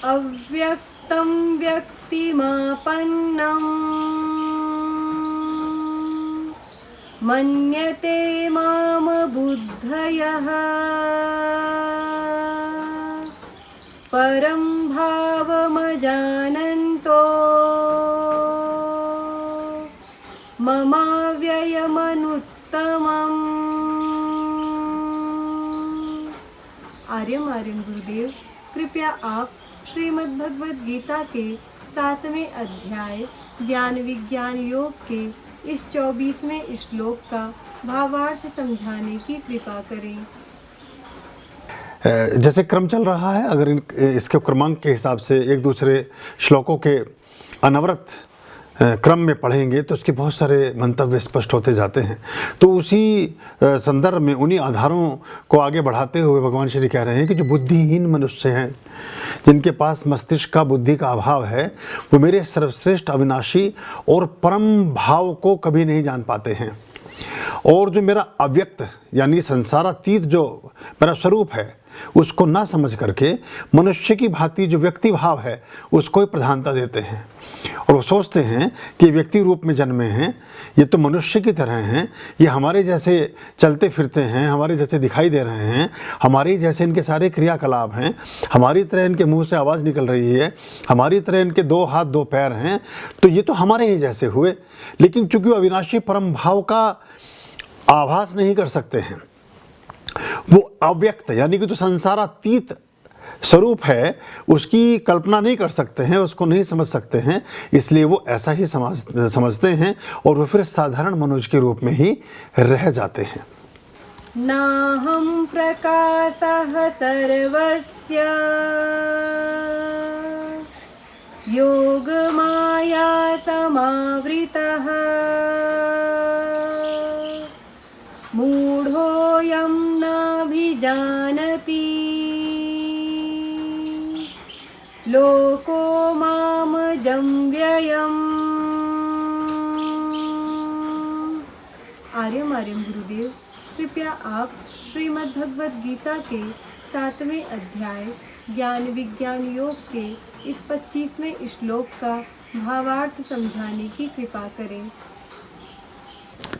अव्यक्तं व्यक्तिमापन्नं मन्यते माम बुद्धयः परं भावमजानन्तो ममाव्ययमनुत्तमम्। आर्यम गुरुदेव, कृपया आप श्रीमद् भगवद गीता के 7वें अध्याय ज्ञान विज्ञान योग के इस 24वें श्लोक का भावार्थ समझाने की कृपा करें। जैसे क्रम चल रहा है, अगर इसके क्रमांक के हिसाब से एक दूसरे श्लोकों के अनवरत क्रम में पढ़ेंगे तो उसके बहुत सारे मंतव्य स्पष्ट होते जाते हैं। तो उसी संदर्भ में उन्हीं आधारों को आगे बढ़ाते हुए भगवान श्री कह रहे हैं कि जो बुद्धिहीन मनुष्य हैं, जिनके पास मस्तिष्क का बुद्धि का अभाव है, वो मेरे सर्वश्रेष्ठ अविनाशी और परम भाव को कभी नहीं जान पाते हैं। और जो मेरा अव्यक्त यानी संसारातीत जो मेरा स्वरूप है, उसको ना समझ करके मनुष्य की भांति जो व्यक्ति भाव है उसको ही प्रधानता देते हैं। और वो सोचते हैं कि व्यक्ति रूप में जन्मे हैं, ये तो मनुष्य की तरह हैं, ये हमारे जैसे चलते फिरते हैं, हमारे जैसे दिखाई दे रहे हैं, हमारी जैसे इनके सारे क्रियाकलाप हैं, हमारी तरह इनके मुंह से आवाज़ निकल रही है, हमारी तरह इनके 2 हाथ 2 पैर हैं, तो ये तो हमारे ही जैसे हुए। लेकिन चूंकि वो अविनाशी परम भाव का आभास नहीं कर सकते हैं, वो अव्यक्त यानी कि जो संसारातीत स्वरूप है उसकी कल्पना नहीं कर सकते हैं, उसको नहीं समझ सकते हैं, इसलिए वो ऐसा ही समझते हैं और वो फिर साधारण मनुष्य के रूप में ही रह जाते हैं। नाहं प्रकाशः सर्वस्य योगमाया समावृतः मूढ़ोऽयं नाभिजानति लोको मामजं व्ययम्। आर्यम गुरुदेव, कृपया आप श्रीमद् भगवद गीता के 7वें अध्याय ज्ञान विज्ञान योग के इस 25वें श्लोक का भावार्थ समझाने की कृपा करें।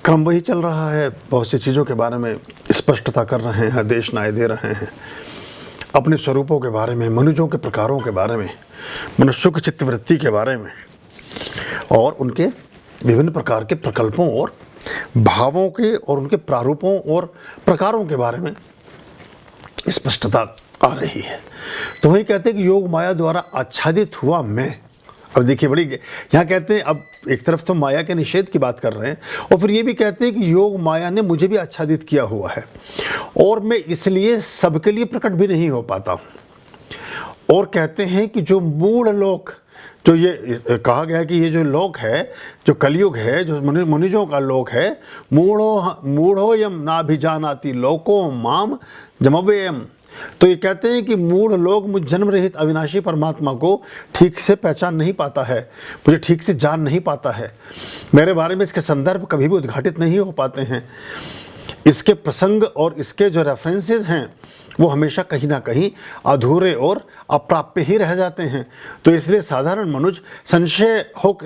क्रम वही चल रहा है, बहुत सी चीज़ों के बारे में स्पष्टता कर रहे हैं, आदेश नाय दे रहे हैं, अपने स्वरूपों के बारे में, मनुष्यों के प्रकारों के बारे में, मनुष्यों की चित्तवृत्ति के बारे में और उनके विभिन्न प्रकार के प्रकल्पों और भावों के और उनके प्रारूपों और प्रकारों के बारे में स्पष्टता आ रही है। तो वही कहते हैं कि योग माया द्वारा आच्छादित हुआ मैं। अब देखिए, बड़ी यहाँ कहते हैं, अब एक तरफ तो माया के निषेध की बात कर रहे हैं और फिर ये भी कहते हैं कि योग माया ने मुझे भी आच्छादित किया हुआ है और मैं इसलिए सबके लिए प्रकट भी नहीं हो पाता हूँ। और कहते हैं कि जो मूढ़ लोक, जो ये कहा गया है कि ये जो लोक है, जो कलयुग है, जो मनुष्यों का लोक है, मूढ़ो यम नाभिजानाति लोको माम जमव्ययम। तो ये कहते हैं कि मूढ़ लोग मुझ जन्म रहित अविनाशी परमात्मा को ठीक से पहचान नहीं पाता है, मुझे ठीक से जान नहीं पाता है, मेरे बारे में इसके संदर्भ कभी भी उद्घाटित नहीं हो पाते हैं, इसके प्रसंग और इसके जो रेफरेंसेस हैं वो हमेशा कहीं ना कहीं अधूरे और अप्राप्य ही रह जाते हैं। तो इसलिए साधारण मनुष्य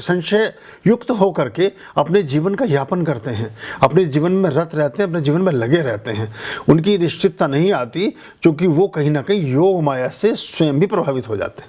संशय युक्त हो करके अपने जीवन का यापन करते हैं, अपने जीवन में रत रहते हैं, अपने जीवन में लगे रहते हैं। उनकी निश्चितता नहीं आती, क्योंकि वो कहीं ना कहीं योग माया से स्वयं भी प्रभावित हो जाते हैं।